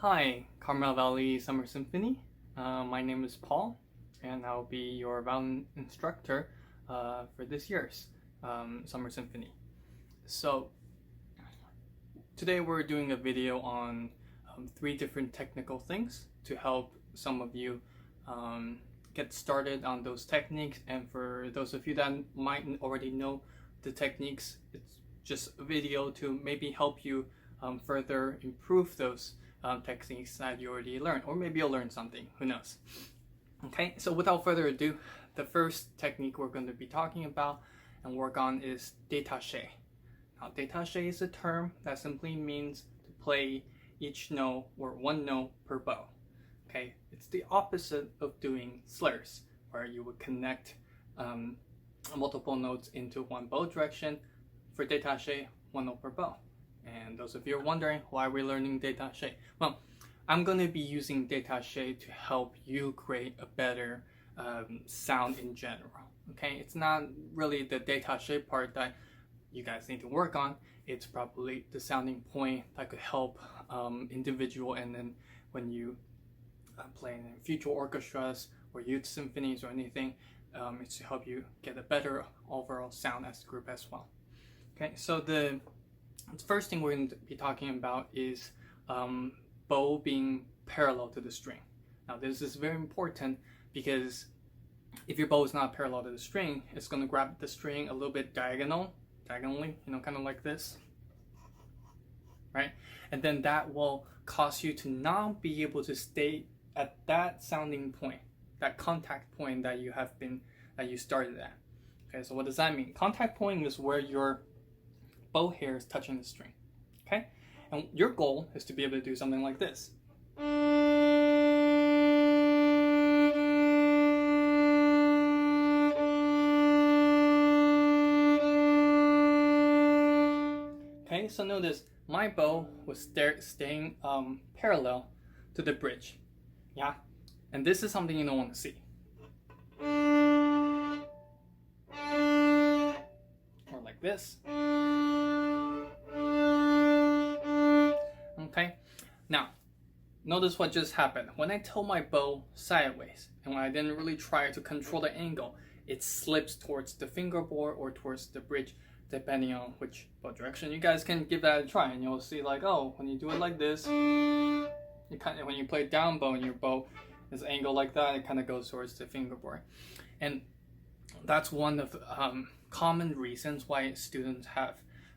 Hi, Carmel Valley Summer Symphony. My name is Paul, and I'll be your violin instructor for this year's Summer Symphony. So, today we're doing a video on 3 different technical things to help some of you get started on those techniques. And for those of you that might already know the techniques, it's just a video to maybe help you further improve those techniques that you already learned, or maybe you'll learn something, who knows. Okay, so without further ado, the first technique we're going to be talking about and work on is détaché. Now, détaché is a term that simply means to play each note or one note per bow. Okay, it's the opposite of doing slurs, where you would connect multiple notes into one bow direction. For détaché, one note per bow. And those of you are wondering why we're learning détaché. Well, I'm going to be using détaché to help you create a better sound in general. Okay, it's not really the détaché part that you guys need to work on. It's probably the sounding point that could help individual, and then when you play in future orchestras or youth symphonies or anything, it's to help you get a better overall sound as a group as well. Okay, so the first thing we're going to be talking about is bow being parallel to the string. Now, this is very important because if your bow is not parallel to the string, it's going to grab the string a little bit diagonally, kind of like this, right? And then that will cause you to not be able to stay at that sounding point, that contact point that you started at. Okay, so what does that mean? Contact point is where your bow hair is touching the string. Okay, and your goal is to be able to do something like this. Okay, so notice my bow was staying parallel to the bridge. Yeah, and this is something you don't want to see. Or like this. Okay, now notice what just happened. When I tilt my bow sideways and when I didn't really try to control the angle, it slips towards the fingerboard or towards the bridge, depending on which bow direction. You guys can give that a try, and you'll see, like, oh, when you do it like this, when you play down bow and your bow is angled like that, it kind of goes towards the fingerboard. And that's one of the common reasons why students have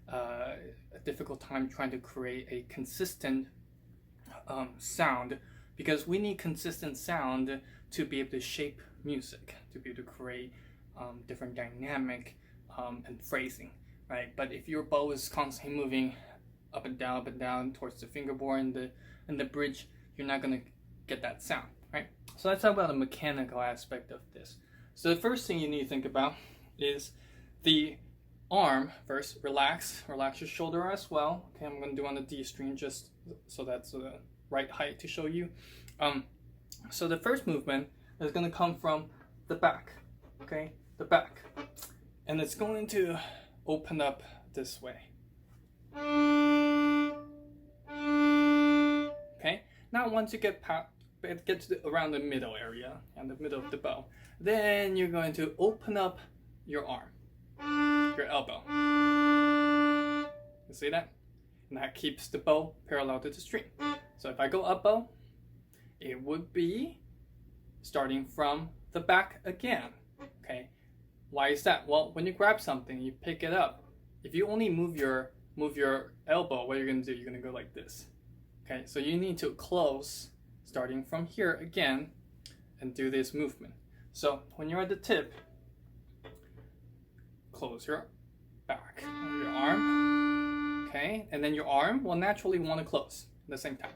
a difficult time trying to create a consistent sound, because we need consistent sound to be able to shape music, to be able to create different dynamic and phrasing, right? But if your bow is constantly moving up and down towards the fingerboard and the bridge, you're not going to get that sound, right? So let's talk about the mechanical aspect of this. So the first thing you need to think about is the arm. First, relax your shoulder as well. Okay, I'm going to do on the D string just so that's the right height to show you. So the first movement is going to come from the back, okay, the back, and it's going to open up this way. Okay, now once you get to around the middle area and the middle of the bow, then you're going to open up your arm, your elbow. You see that? And that keeps the bow parallel to the string. So if I go up bow, it would be starting from the back again. Okay, why is that? Well, when you grab something, you pick it up. If you only move your elbow, what you're going to do? You're going to go like this. Okay, so you need to close, starting from here again, and do this movement. So when you're at the tip, close your back, your arm, okay, and then your arm will naturally want to close at the same time.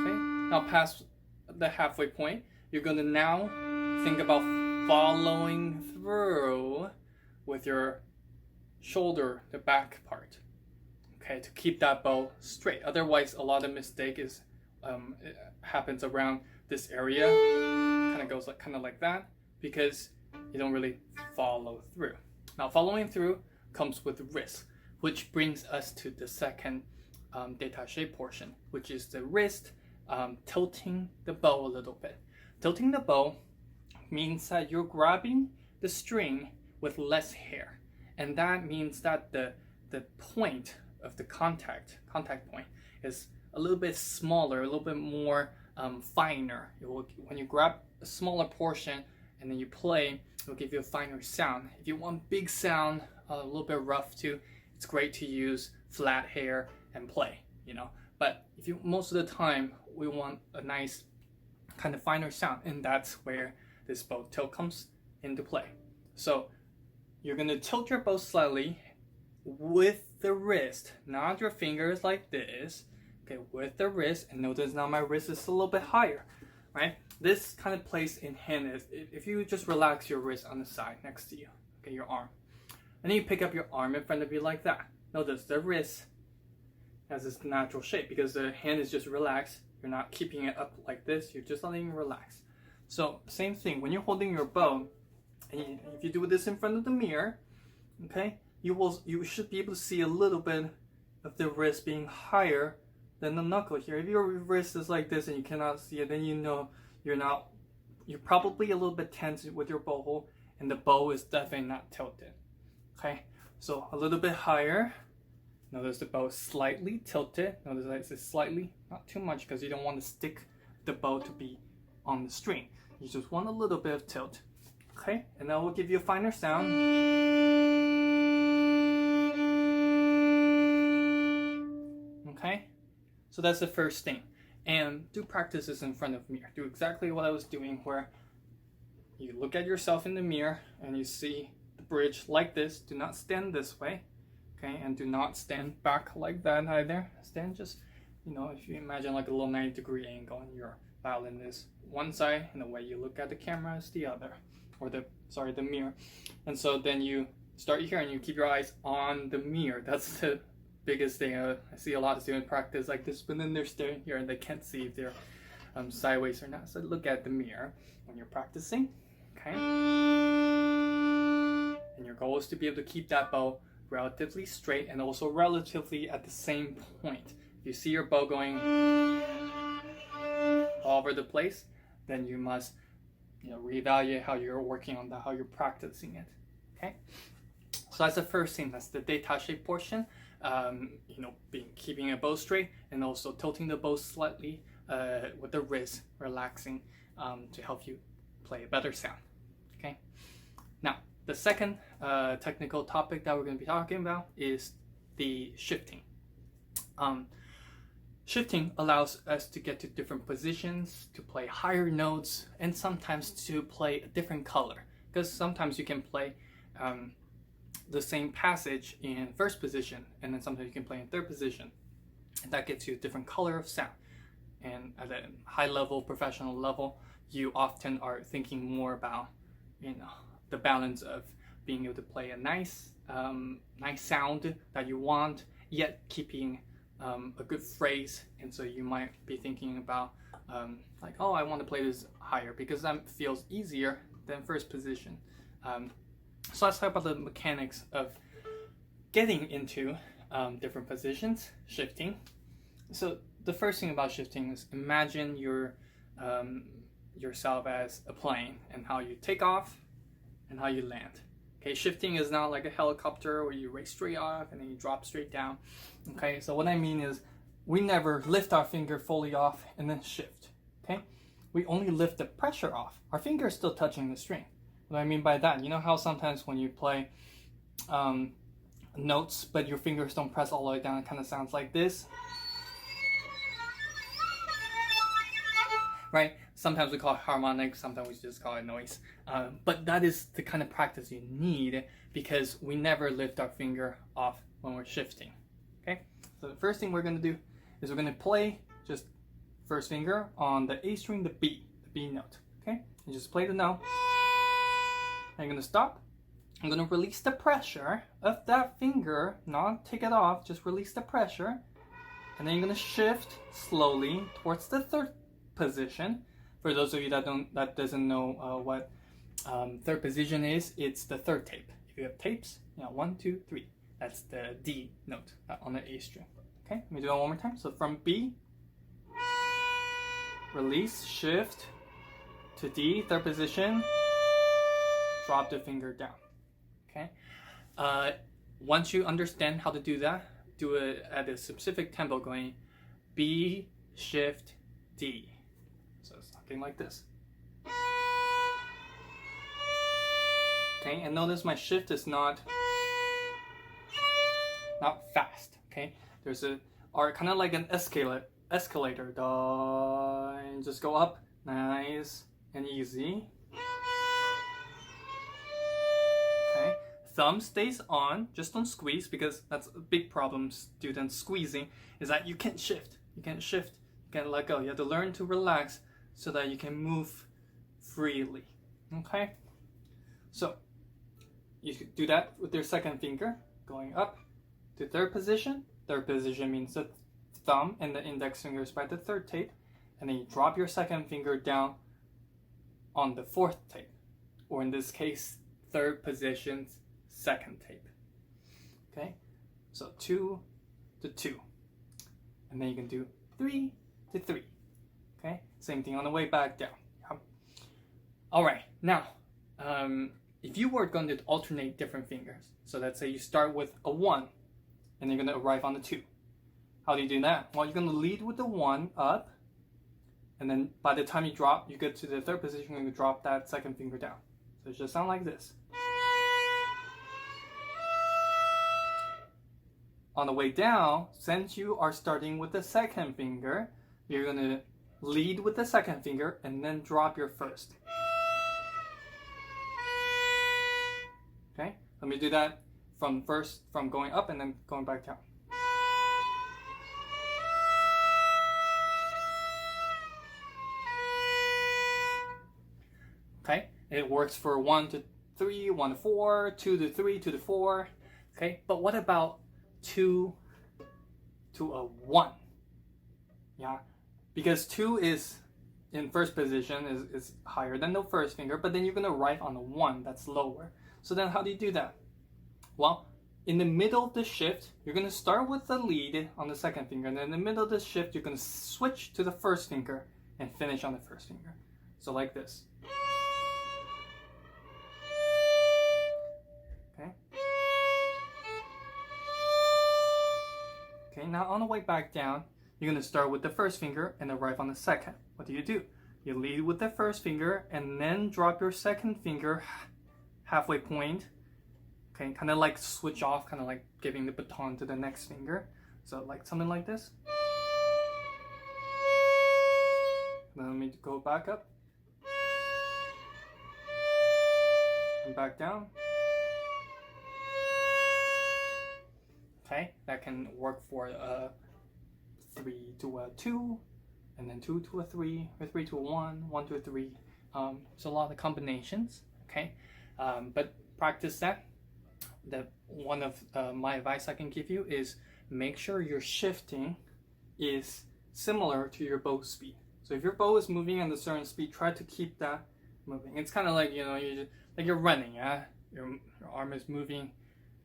Okay, now past the halfway point, you're going to now think about following through with your shoulder, the back part, okay, to keep that bow straight. Otherwise, a lot of mistake it happens around this area, kind of goes like that, because you don't really follow through. Now, following through comes with risk, which brings us to the second détaché portion, which is the wrist tilting the bow a little bit. Tilting the bow means that you're grabbing the string with less hair, and that means that the point of the contact point is a little bit smaller, a little bit more finer. When you grab a smaller portion and then you play, it will give you a finer sound. If you want big sound, a little bit rough too, it's great to use flat hair and play, But if you most of the time we want a nice kind of finer sound, and that's where this bow tilt comes into play. So you're gonna tilt your bow slightly with the wrist, not your fingers like this. Okay, with the wrist, and notice now my wrist is a little bit higher, right? This kind of plays in hand if you just relax your wrist on the side next to you, okay, your arm. And then you pick up your arm in front of you like that. Notice the wrist has this natural shape because the hand is just relaxed. You're not keeping it up like this, you're just letting it relax. So same thing, when you're holding your bow, and if you do this in front of the mirror, okay, you should be able to see a little bit of the wrist being higher than the knuckle here. If your wrist is like this and you cannot see it, then you're probably a little bit tense with your bow hold, and the bow is definitely not tilted. Okay, so a little bit higher. Notice the bow is slightly tilted. Notice it's slightly, not too much, because you don't want to stick the bow to be on the string. You just want a little bit of tilt. Okay, and that will give you a finer sound. Okay, so that's the first thing. And do practices in front of mirror. Do exactly what I was doing, where you look at yourself in the mirror and you see the bridge like this. Do not stand this way, okay, and do not stand back like that either. Stand just, if you imagine like a little 90-degree angle, and your violin is one side and the way you look at the camera is the other, or the mirror. And so then you start here and you keep your eyes on the mirror. That's the biggest thing. I see a lot of students practice like this, but then they're staring here and they can't see if they're sideways or not. So look at the mirror when you're practicing, okay? And your goal is to be able to keep that bow relatively straight and also relatively at the same point. If you see your bow going all over the place, then you must reevaluate how you're working on that, how you're practicing it. Okay, so that's the first thing. That's the détaché portion. Keeping a bow straight and also tilting the bow slightly with the wrist relaxing to help you play a better sound. Okay, now the second technical topic that we're going to be talking about is the shifting. Shifting allows us to get to different positions, to play higher notes, and sometimes to play a different color. Because sometimes you can play the same passage in first position, and then sometimes you can play in third position. And that gets you a different color of sound. And at a high level, professional level, you often are thinking more about, the balance of being able to play a nice sound that you want, yet keeping a good phrase. And so you might be thinking about I want to play this higher because that feels easier than first position. So let's talk about the mechanics of getting into different positions, shifting. So the first thing about shifting is imagine yourself as a plane and how you take off and how you land. Okay, shifting is not like a helicopter where you race straight off and then you drop straight down. Okay, so what I mean is we never lift our finger fully off and then shift. Okay, we only lift the pressure off. Our finger is still touching the string. What I mean by that, you know how sometimes when you play notes but your fingers don't press all the way down, it kind of sounds like this, right? Sometimes we call it harmonic, sometimes we just call it noise. But that is the kind of practice you need because we never lift our finger off when we're shifting. Okay, so the first thing we're going to do is we're going to play just first finger on the A string, the B note. Okay, you just play the note. I'm going to stop. I'm going to release the pressure of that finger, not take it off, just release the pressure. And then you're going to shift slowly towards the third position. For those of you that doesn't know what third position is, it's the third tape. If you have tapes, 1, 2, 3. That's the D note on the A string. Okay, let me do that one more time. So from B, release, shift to D, third position, drop the finger down. Okay. Once you understand how to do that, do it at a specific tempo, going B, shift, D. So it's something like this. Okay, and notice my shift is not fast. Okay, there's kind of like an escalator. Da, and just go up, nice and easy. Okay, thumb stays on, just don't squeeze, because that's a big problem students squeezing, is that you can't shift. You can't let go. You have to learn to relax so that you can move freely. Okay, so you could do that with your second finger, going up to third position. Third position means the thumb and the index fingers by the third tape, and then you drop your second finger down on the fourth tape, or in this case, third position's second tape. Okay, so 2 to 2, and then you can do 3 to 3. Okay, same thing on the way back down. Yeah. All right, now if you were going to alternate different fingers, so let's say you start with a 1 and you're going to arrive on the 2. How do you do that? Well, you're going to lead with the 1 up, and then by the time you get to the third position, you're going to drop that second finger down. So it should sound like this. On the way down, since you are starting with the second finger, you're going to lead with the second finger and then drop your first. Okay, let me do that from going up and then going back down. Okay, it works for 1 to 3, 1 to 4, 2 to 3, 2 to 4. Okay, but what about 2 to a 1? Yeah, because 2 is in first position is higher than the first finger, but then you're going to write on the 1 that's lower. So then how do you do that? Well, in the middle of the shift, you're going to start with the lead on the second finger, and then in the middle of the shift, you're going to switch to the first finger and finish on the first finger. So like this. Okay. Okay, now on the way back down, you're going to start with the first finger and arrive on the second. What do? You lead with the first finger and then drop your second finger halfway point. Okay, kind of like switch off, kind of like giving the baton to the next finger. So like something like this. Then let me go back up. And back down. Okay, that can work for 3 to a 2, and then 2 to a 3, or 3 to a 1, 1 to a 3. So a lot of combinations, okay? But practice that. One of my advice I can give you is make sure your shifting is similar to your bow speed. So if your bow is moving at a certain speed, try to keep that moving. It's kind of like, you're running, yeah? Your arm is moving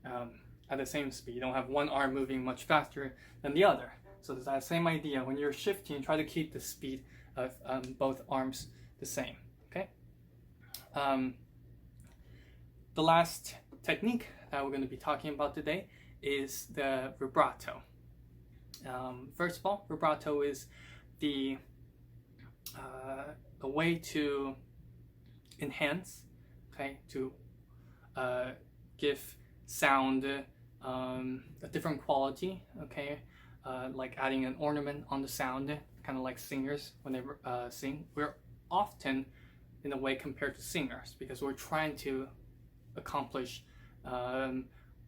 at the same speed. You don't have one arm moving much faster than the other. So it's that same idea. When you're shifting, try to keep the speed of both arms the same, okay? The last technique that we're going to be talking about today is the vibrato. First of all, vibrato is a way to enhance, okay, to give sound a different quality, okay, like adding an ornament on the sound, kind of like singers when they sing. We're often in a way compared to singers because we're trying to accomplish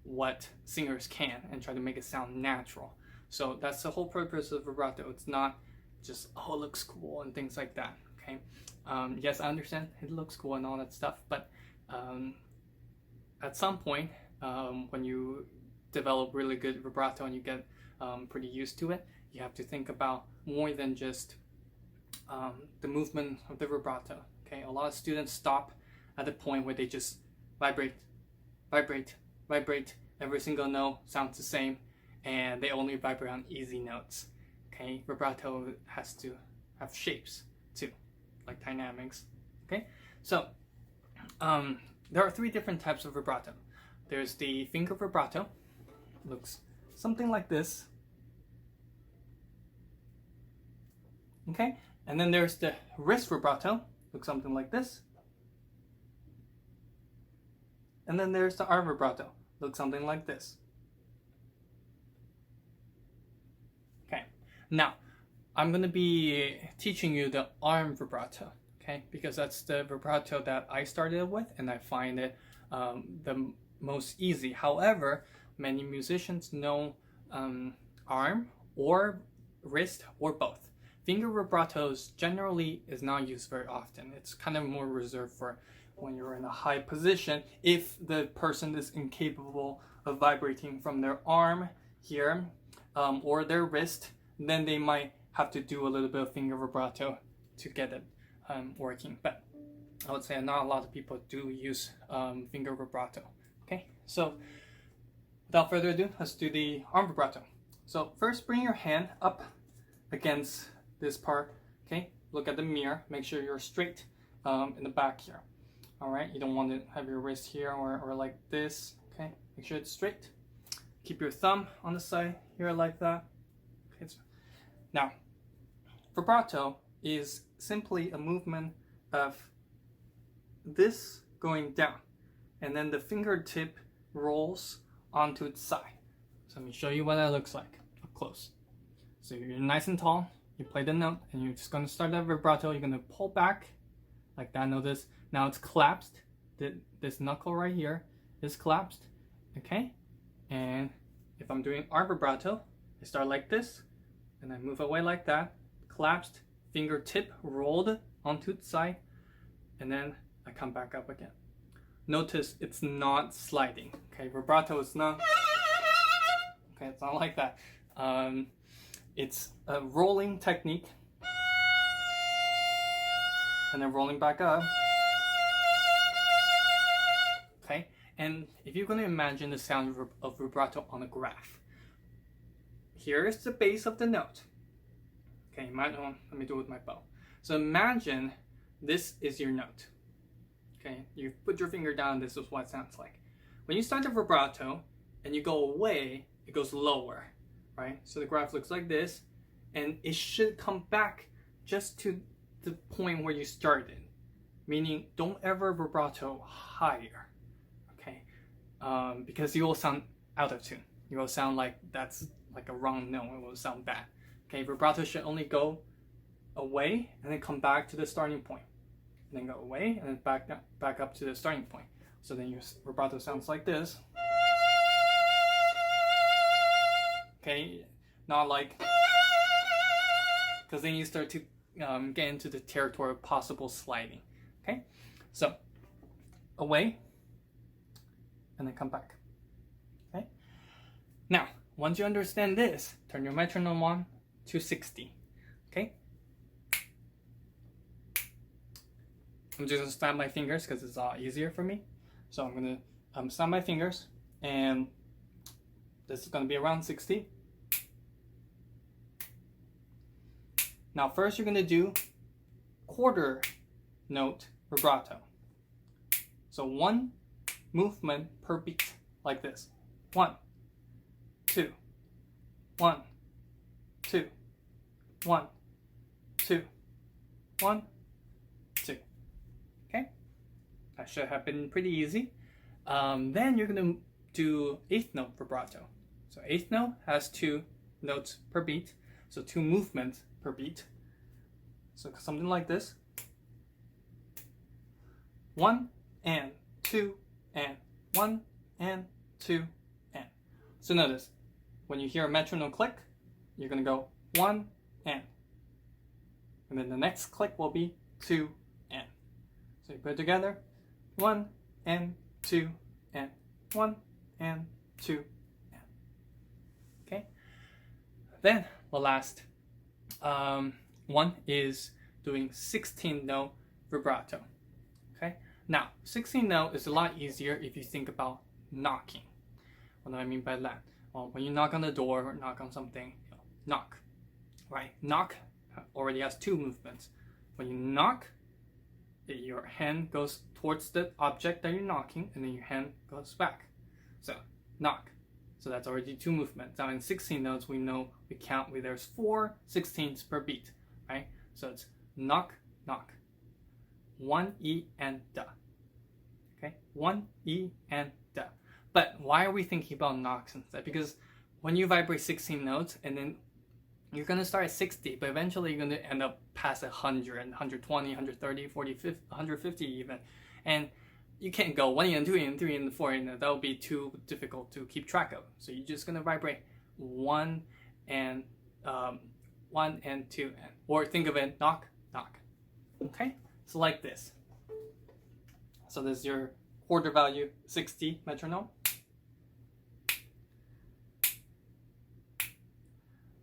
what singers can and try to make it sound natural. So that's the whole purpose of vibrato. It's not just, oh, it looks cool and things like that, okay? Yes, I understand it looks cool and all that stuff, but at some point, when you develop really good vibrato and you get pretty used to it, you have to think about more than just the movement of the vibrato, okay? A lot of students stop at the point where they just vibrate, every single note sounds the same, and they only vibrate on easy notes. Okay, vibrato has to have shapes too, like dynamics. Okay, so there are 3 different types of vibrato. There's the finger vibrato, looks something like this. Okay, and then there's the wrist vibrato, looks something like this. And then there's the arm vibrato, looks something like this. Okay, now I'm going to be teaching you the arm vibrato, okay, because that's the vibrato that I started with and I find it the most easy. However, many musicians know arm or wrist or both. Finger vibratos generally is not used very often. It's kind of more reserved for when you're in a high position. If the person is incapable of vibrating from their arm here or their wrist, then they might have to do a little bit of finger vibrato to get it working. But I would say not a lot of people do use finger vibrato. Okay, so without further ado, let's do the arm vibrato. So first, bring your hand up against this part. Okay, look at the mirror, make sure you're straight in the back here. All right, you don't want to have your wrist here or like this. Okay, make sure it's straight. Keep your thumb on the side here like that. Okay, now vibrato is simply a movement of this going down, and then the fingertip rolls onto its side. So let me show you what that looks like up close. So you're nice and tall, you play the note, and you're just going to start that vibrato. You're going to pull back like that. Notice now it's collapsed. This knuckle right here is collapsed. Okay, and if I'm doing arm vibrato, I start like this, and I move away like that, collapsed, fingertip rolled onto its side, and then I come back up again. Notice it's not sliding. Okay, vibrato is not. Okay, it's not like that. It's a rolling technique, and then rolling back up. Okay, and if you're going to imagine the sound of vibrato on a graph, here is the base of the note. Okay, let me do it with my bow. So imagine this is your note. Okay, you put your finger down, this is what it sounds like. When you start the vibrato and you go away, it goes lower, right? So the graph looks like this, and it should come back just to the point where you started, meaning don't ever vibrato higher, okay? Because you will sound out of tune. You will sound like that's like a wrong note. It will sound bad. Okay, vibrato should only go away and then come back to the starting point, and then go away and then back up to the starting point. So then your vibrato sounds like this. Okay, not like, because then you start to get into the territory of possible sliding. Okay, so away and then come back. Okay, now once you understand this, turn your metronome on to 60. Okay, I'm just gonna snap my fingers because it's a lot easier for me. So I'm gonna snap my fingers, and this is gonna be around 60. Now first you're gonna do quarter note vibrato. So 1 movement per beat, like this. 1, 2, 1, 2, 1, 2, 1, 2. Okay, that should have been pretty easy. Then you're gonna do 8th note vibrato. So 8th note has 2 notes per beat, so 2 movements per beat. So something like this. 1 and 2 and 1 and 2 and. So notice, when you hear a metronome click, you're gonna go 1 and then the next click will be 2 and. So you put it together, 1 and 2 and 1 and 2 and. Okay. Then the last one is doing 16 note vibrato. Okay. Now 16 note is a lot easier if you think about knocking. What do I mean by that? Well, when you knock on the door or knock on something, knock, right? Knock already has two movements. When you knock, your hand goes towards the object that you're knocking, and then your hand goes back. So knock. So that's already two movements. Now in 16 notes, we know we count where there's 4 16ths per beat, right? So it's knock, knock. 1 E and da. Okay, 1 E and da. But why are we thinking about knocks instead? Because when you vibrate 16 notes, and then you're going to start at 60, but eventually you're going to end up past 100, 120, 130, 40, 50, 150 even. And you can't go 1 and 2 and 3 and 4, and that would be too difficult to keep track of. So you're just going to vibrate 1 and 1 and 2, and, or think of it, knock, knock. Okay? So like this. So this is your quarter value, 60 metronome.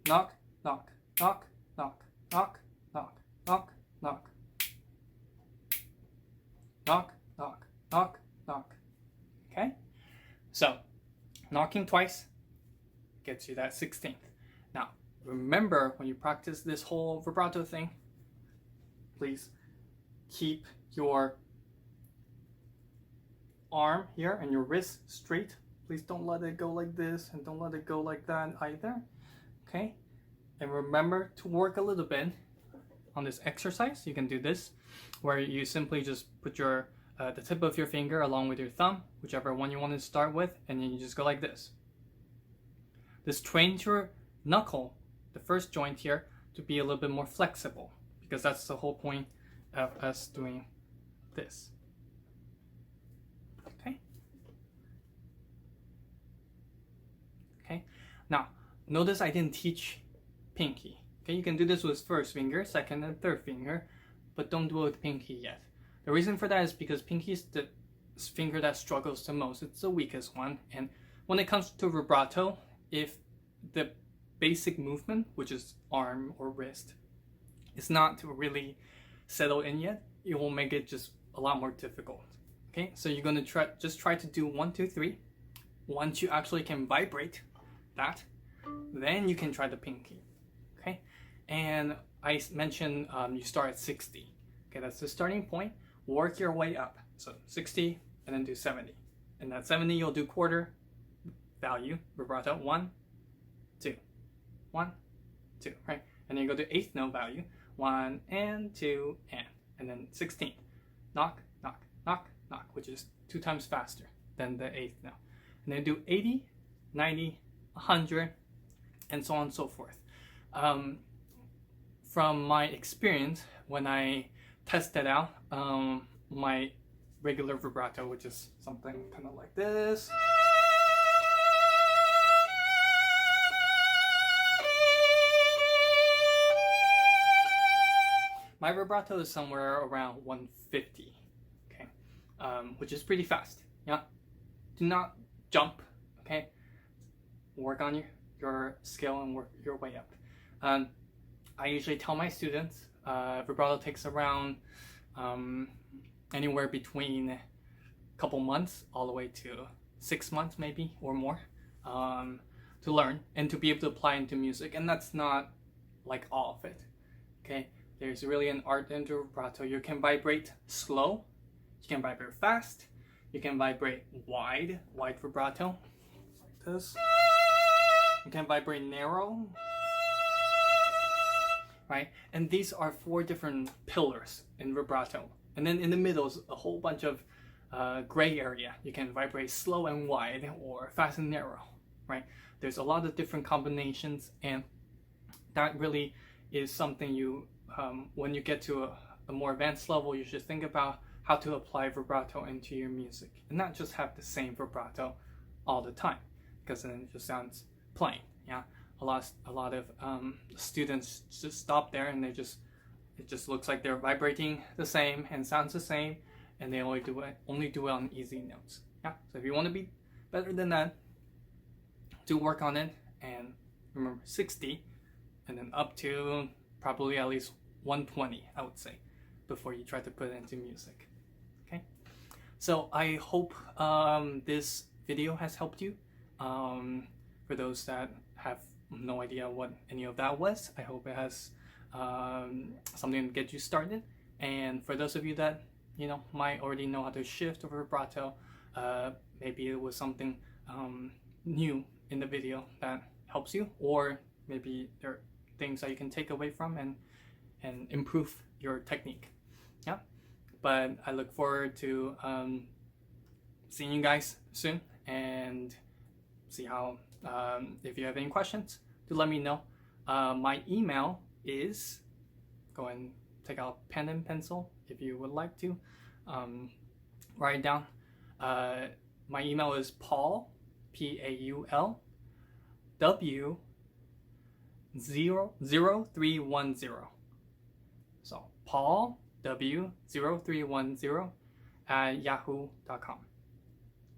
Knock, knock, knock, knock, knock, knock, knock, knock. Knock, knock, knock, knock. Okay? So, knocking twice gets you that 16th. Now, remember when you practice this whole vibrato thing, please keep your arm here and your wrist straight. Please don't let it go like this, and don't let it go like that either. Okay? And remember to work a little bit on this exercise. You can do this, where you simply just put your the tip of your finger along with your thumb, whichever one you want to start with, and then you just go like this. This trains your knuckle, the first joint here, to be a little bit more flexible, because that's the whole point of us doing this. Okay? Okay? Now, notice I didn't teach pinky. Okay, you can do this with first finger, second and third finger, but don't do it with pinky yet. The reason for that is because pinky is the finger that struggles the most. It's the weakest one, and when it comes to vibrato, if the basic movement, which is arm or wrist, is not really settled in yet, it will make it just a lot more difficult. Okay, so you're going to try to do 1, 2, 3. Once you actually can vibrate that, then you can try the pinky. Okay, and I mentioned you start at 60. Okay, that's the starting point. Work your way up. So 60 and then do 70. And at 70 you'll do quarter value, vibrato, 1, 2, 1, 2, right? And then you go to eighth note value, 1 and 2 and then 16th. Knock, knock, knock, knock, which is 2 times faster than the eighth note. And then do 80, 90, 100, and so on and so forth. From my experience, when I tested out my regular vibrato, which is something kind of like this. My vibrato is somewhere around 150, okay, which is pretty fast. Yeah, do not jump. Okay, work on your skill and work your way up. I usually tell my students vibrato takes around anywhere between a couple months all the way to 6 months maybe or more to learn and to be able to apply into music. And that's not like all of it. Okay, there's really an art into vibrato. You can vibrate slow, you can vibrate fast, you can vibrate wide vibrato like this. You can vibrate narrow, right? And these are 4 different pillars in vibrato. And then in the middle is a whole bunch of gray area. You can vibrate slow and wide or fast and narrow, right? There's a lot of different combinations, and that really is something you, when you get to a more advanced level, you should think about how to apply vibrato into your music and not just have the same vibrato all the time, because then it just sounds plain. Yeah, a lot of students just stop there and it just looks like they're vibrating the same and sounds the same, and they only do it on easy notes. Yeah, so if you want to be better than that, do work on it, and remember 60 and then up to probably at least 120, I would say, before you try to put it into music. Okay, so I hope this video has helped you. For those that have no idea what any of that was, I hope it has something to get you started. And for those of you that might already know how to shift or vibrato, maybe it was something new in the video that helps you, or maybe there are things that you can take away from and improve your technique. Yeah, but I look forward to seeing you guys soon, and see how if you have any questions, do let me know. My email is, go and take out pen and pencil if you would like to write it down. My email is Paul, Paul, W 0310. So Paul W 0310 at yahoo.com.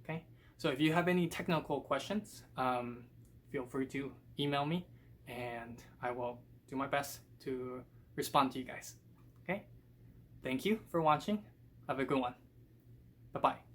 Okay, so if you have any technical questions, feel free to email me, and I will do my best to respond to you guys. Okay, thank you for watching. Have a good one. Bye bye.